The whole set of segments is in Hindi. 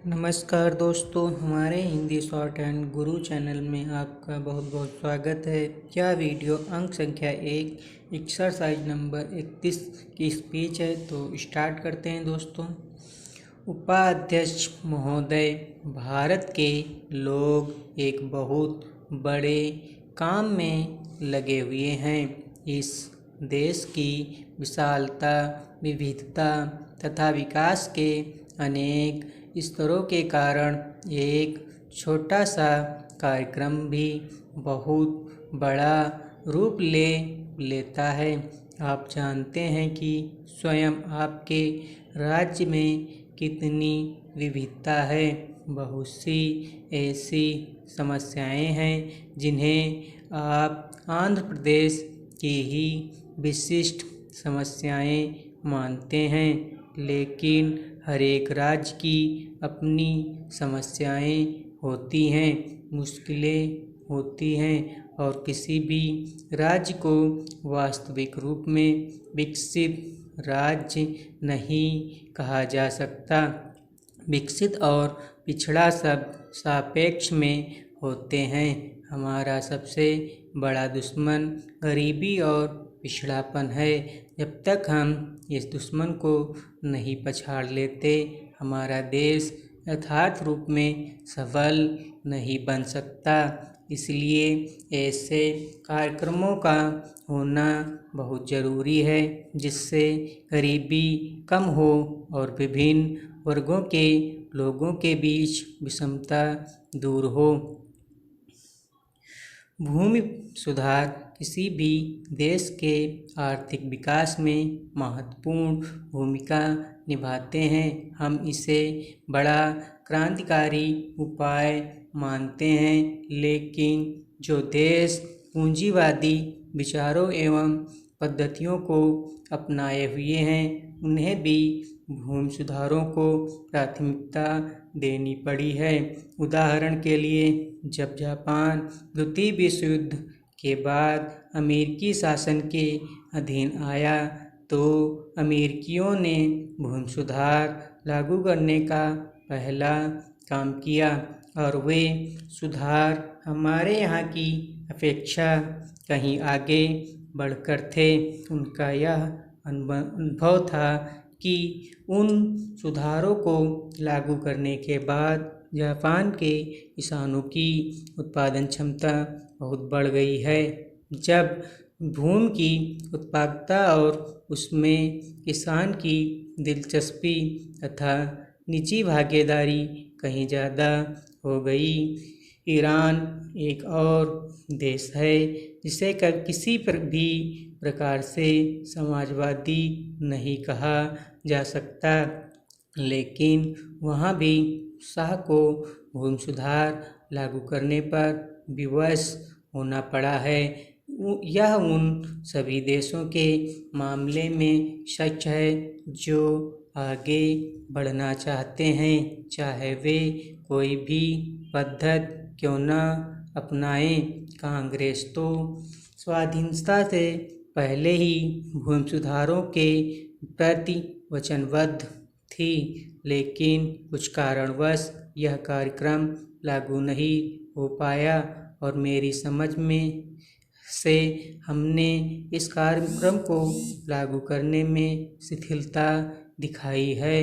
नमस्कार दोस्तों, हमारे Hindi short and Guru channel में आपका बहुत बहुत स्वागत है। यह वीडियो अंक संख्या 1 एक्सरसाइज नंबर 31 की स्पीच है। तो स्टार्ट करते हैं दोस्तों। उपाध्यक्ष महोदय, भारत के लोग एक बहुत बड़े काम में लगे हुए हैं। इस देश की विशालता, विविधता तथा विकास के अनेक स्तरों के कारण एक छोटा सा कार्यक्रम भी बहुत बड़ा रूप ले लेता है। आप जानते हैं कि स्वयं आपके राज्य में कितनी विविधता है। बहुत सी ऐसी समस्याएं हैं जिन्हें आप आंध्र प्रदेश की ही विशिष्ट समस्याएं मानते हैं, लेकिन हर एक राज्य की अपनी समस्याएं होती हैं, मुश्किलें होती हैं और किसी भी राज्य को वास्तविक रूप में विकसित राज्य नहीं कहा जा सकता। विकसित और पिछड़ा शब्द सापेक्ष में होते हैं। हमारा सबसे बड़ा दुश्मन गरीबी और पिछड़ापन है। जब तक हम इस दुश्मन को नहीं पछाड़ लेते, हमारा देश यथार्थ रूप में सफल नहीं बन सकता। इसलिए ऐसे कार्यक्रमों का होना बहुत ज़रूरी है जिससे गरीबी कम हो और विभिन्न वर्गों के लोगों के बीच विषमता दूर हो। भूमि सुधार किसी भी देश के आर्थिक विकास में महत्वपूर्ण भूमिका निभाते हैं। हम इसे बड़ा क्रांतिकारी उपाय मानते हैं, लेकिन जो देश पूंजीवादी विचारों एवं पद्धतियों को अपनाए हुए हैं, उन्हें भी भूमि सुधारों को प्राथमिकता देनी पड़ी है। उदाहरण के लिए, जब जापान द्वितीय विश्व युद्ध के बाद अमेरिकी शासन के अधीन आया, तो अमेरिकियों ने भूमि सुधार लागू करने का पहला काम किया और वे सुधार हमारे यहाँ की अपेक्षा कहीं आगे बढ़कर थे। उनका यह अनुभव था कि उन सुधारों को लागू करने के बाद जापान के किसानों की उत्पादन क्षमता बहुत बढ़ गई है। जब भूमि की उत्पादकता और उसमें किसान की दिलचस्पी तथा निजी भागीदारी कहीं ज़्यादा हो गई। ईरान एक और देश है जिसे किसी पर भी प्रकार से समाजवादी नहीं कहा जा सकता, लेकिन वहाँ भी शाह को भूमि सुधार लागू करने पर विवश होना पड़ा है। यह उन सभी देशों के मामले में सच है जो आगे बढ़ना चाहते हैं, चाहे वे कोई भी पद्धति क्यों न अपनाएं। कांग्रेस तो स्वाधीनता से पहले ही भूमि सुधारों के प्रति वचनबद्ध थी, लेकिन कुछ कारणवश यह कार्यक्रम लागू नहीं हो पाया और मेरी समझ में से हमने इस कार्यक्रम को लागू करने में शिथिलता दिखाई है।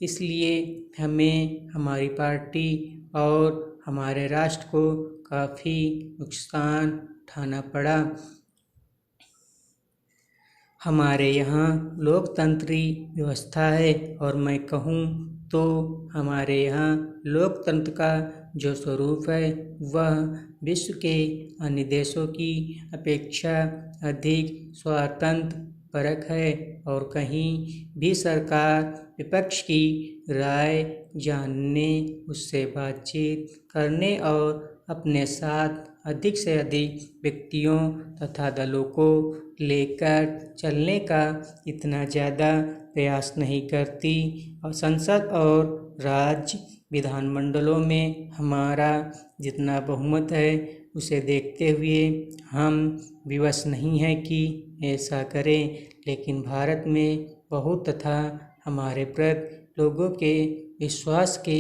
इसलिए हमें हमारी पार्टी और हमारे राष्ट्र को काफ़ी नुकसान उठाना पड़ा। हमारे यहाँ लोकतंत्री व्यवस्था है और मैं कहूँ तो हमारे यहाँ लोकतंत्र का जो स्वरूप है वह विश्व के अन्य देशों की अपेक्षा अधिक स्वतंत्र परख है और कहीं भी सरकार विपक्ष की राय जानने, उससे बातचीत करने और अपने साथ अधिक से अधिक व्यक्तियों तथा दलों को लेकर चलने का इतना ज़्यादा प्रयास नहीं करती और संसद और राज्य विधानमंडलों में हमारा जितना बहुमत है उसे देखते हुए हम विवश नहीं हैं कि ऐसा करें, लेकिन भारत में बहुत तथा हमारे प्रति लोगों के विश्वास के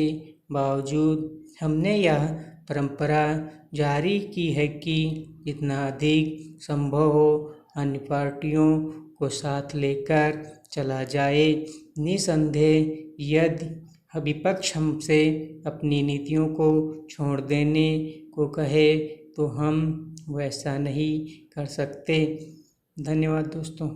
बावजूद हमने यह परंपरा जारी की है कि जितना अधिक संभव हो अन्य पार्टियों को साथ लेकर चला जाए। निसंदेह यदि विपक्ष हमसे अपनी नीतियों को छोड़ देने को कहे तो हम वैसा नहीं कर सकते। धन्यवाद दोस्तों।